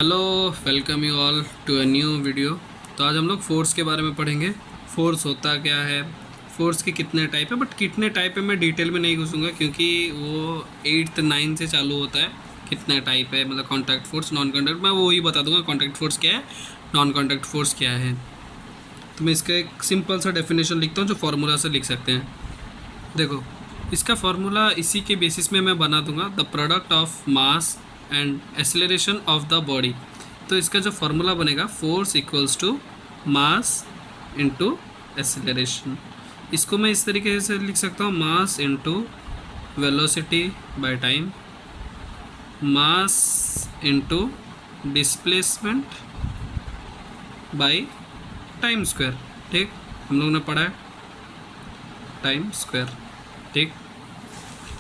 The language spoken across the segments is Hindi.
Hello, welcome you all to a new video. तो आज हम लोग फोर्स के बारे में पढ़ेंगे। फोर्स होता क्या है, फोर्स के कितने टाइप है, बट कितने टाइप है मैं डिटेल में नहीं घुसूंगा क्योंकि वो 8th 9th से चालू होता है। कितना टाइप है मतलब कॉन्टैक्ट फोर्स, नॉन कॉन्टैक्ट, मैं वो ही बता दूंगा कॉन्टैक्ट फोर्स क्या है, नॉन कॉन्टैक्ट फोर्स क्या है। तो मैं इसका एक सिंपल सा डेफिनेशन लिखता हूँ जो फार्मूला से लिख सकते हैं। देखो, इसका फार्मूला इसी के बेसिस में मैं बना दूंगा, the product of mass and acceleration of the body. तो इसका जो फार्मूला बनेगा, force equals to mass into acceleration. इसको मैं इस तरीके से लिख सकता हूँ, mass into velocity by time, mass into displacement by time square. ठीक, हम लोगों ने पढ़ा है टाइम स्क्वायर। ठीक,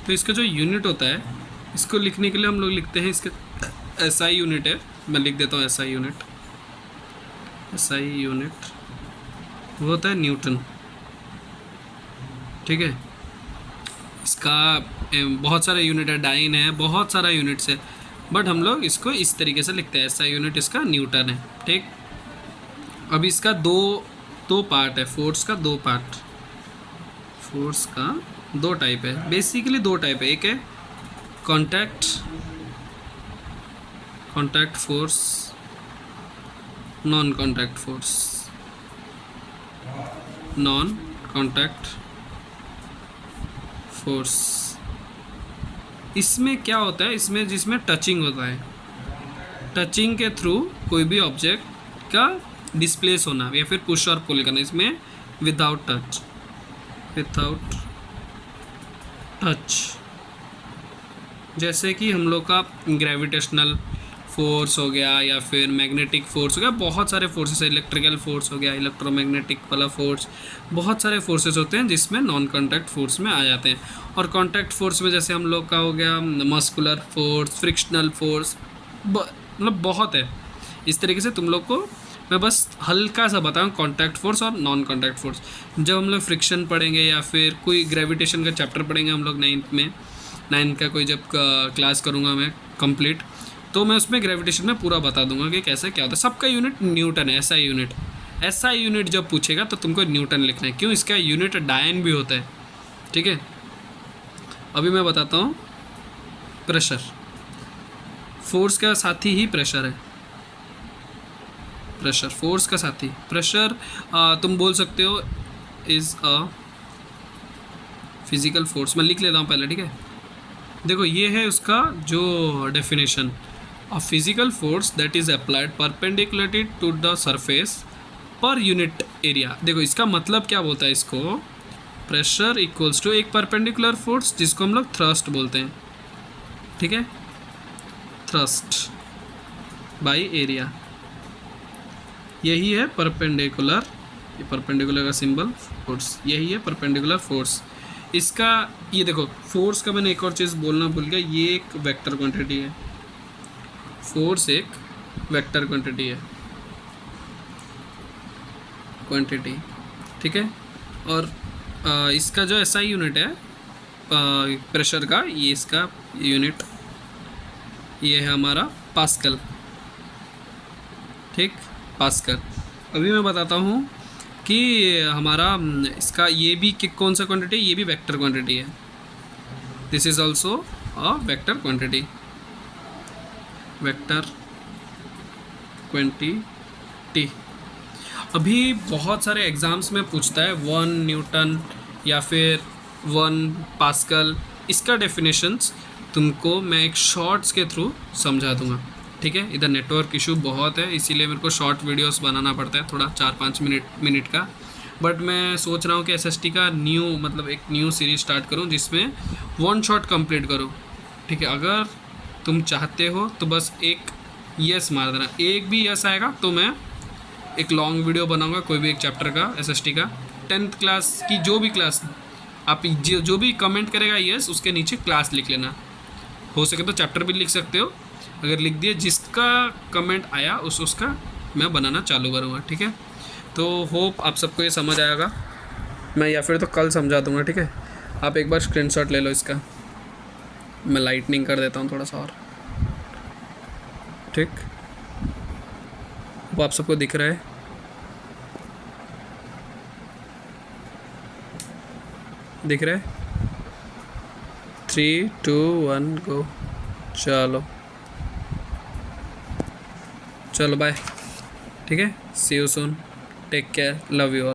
तो इसका जो यूनिट होता है, इसको लिखने के लिए हम लोग लिखते हैं, इसका एसआई यूनिट है। मैं लिख देता हूँ एसआई यूनिट। एसआई यूनिट वो होता है न्यूटन। ठीक है, इसका बहुत सारा यूनिट है, डाइन है, बहुत सारा यूनिट्स है, बट हम लोग इसको इस तरीके से लिखते हैं, एसआई यूनिट इसका न्यूटन है। ठीक, अब इसका दो दो पार्ट है, फोर्स का दो पार्ट, फोर्स का दो टाइप है, बेसिकली दो टाइप है। एक है contact force, non contact force. Non contact force इसमें क्या होता है, इसमें जिसमें टचिंग होता है, टचिंग के थ्रू कोई भी ऑब्जेक्ट का डिस्प्लेस होना या फिर पुश और पुल करना, इसमें विदाउट टच, विदाउट टच। जैसे कि हम लोग का ग्रेविटेशनल फोर्स हो गया या फिर मैग्नेटिक फोर्स हो गया, बहुत सारे फोर्सेस है, इलेक्ट्रिकल फोर्स हो गया, इलेक्ट्रोमैग्नेटिक वाला फोर्स, बहुत सारे फोर्सेस होते हैं जिसमें नॉन कॉन्टैक्ट फोर्स में आ जाते हैं। और कॉन्टैक्ट फोर्स में जैसे हम लोग का हो गया मस्कुलर फोर्स, फ्रिक्शनल फोर्स, मतलब बहुत है। इस तरीके से तुम लोग को मैं बस हल्का सा बताऊँ कॉन्टैक्ट फोर्स और नॉन कॉन्टैक्ट फोर्स। जब हम लोग फ्रिक्शन पढ़ेंगे या फिर कोई ग्रेविटेशन का चैप्टर पढ़ेंगे हम लोग 9th में, 9th का कोई जब क्लास करूँगा मैं कंप्लीट, तो मैं उसमें ग्रेविटेशन में पूरा बता दूंगा कि कैसे क्या होता है। सबका यूनिट न्यूटन है, एसआई यूनिट। एसआई यूनिट जब पूछेगा तो तुमको न्यूटन लिखना है, क्यों, इसका यूनिट डायन भी होता है। ठीक है, अभी मैं बताता हूँ प्रेशर। फोर्स का साथी ही प्रेशर है, प्रेशर फोर्स का साथी। प्रेशर तुम बोल सकते हो इज़ अ फिजिकल फोर्स। मैं लिख लेता हूँ पहले, ठीक है। देखो, ये है उसका जो definition, a physical force that is applied perpendicularly to the surface per unit area। देखो इसका मतलब क्या बोलता है, इसको प्रेशर इक्वल्स टू एक परपेंडिकुलर फोर्स जिसको हम लोग थ्रस्ट बोलते हैं। ठीक है, थ्रस्ट बाय एरिया, यही है परपेंडिकुलर, ये परपेंडिकुलर का सिंबल फोर्स, यही है परपेंडिकुलर फोर्स। इसका ये देखो, फोर्स का मैंने एक और चीज़ बोलना भूल गया, ये एक वेक्टर क्वांटिटी है। फोर्स एक वेक्टर क्वांटिटी है, क्वांटिटी। ठीक है, और इसका जो एसआई यूनिट है प्रेशर का, ये इसका यूनिट ये है हमारा पास्कल। ठीक, पास्कल। अभी मैं बताता हूँ कि हमारा इसका ये भी कौन सा क्वांटिटी, ये भी वेक्टर क्वांटिटी है। This is also a vector quantity, vector quantity. अभी बहुत सारे एग्ज़ाम्स में पूछता है 1 न्यूटन या फिर 1 पास्कल। इसका डेफिनेशंस तुमको मैं एक शॉर्ट्स के थ्रू समझा दूंगा। ठीक है, इधर नेटवर्क इशू बहुत है, इसीलिए मेरे को शॉर्ट वीडियोस बनाना पड़ता है, थोड़ा 4-5 मिनट का। बट मैं सोच रहा हूँ कि एसएसटी का मतलब एक न्यू सीरीज स्टार्ट करूँ जिसमें 1 शॉट कंप्लीट करूँ। ठीक है, अगर तुम चाहते हो तो बस एक यस मार देना, एक भी यस आएगा तो मैं एक लॉन्ग वीडियो बनाऊंगा कोई भी एक चैप्टर का, एसएसटी का 10th क्लास की जो भी क्लास, आप जो भी कमेंट करेगा यस, उसके नीचे क्लास लिख लेना। हो सके तो चैप्टर भी लिख सकते हो, अगर लिख दिए जिसका कमेंट आया उसका मैं बनाना चालू करूँगा। ठीक है, तो होप आप सबको ये समझ आएगा, मैं या फिर तो कल समझा दूँगा। ठीक है, आप एक बार स्क्रीनशॉट ले लो इसका, मैं लाइटनिंग कर देता हूँ थोड़ा सा और। ठीक, होप आप सबको दिख रहा है। दिख रहा है। 3 2 1 गो। चलो चलो बाय। ठीक है, see you soon, take care, love you all.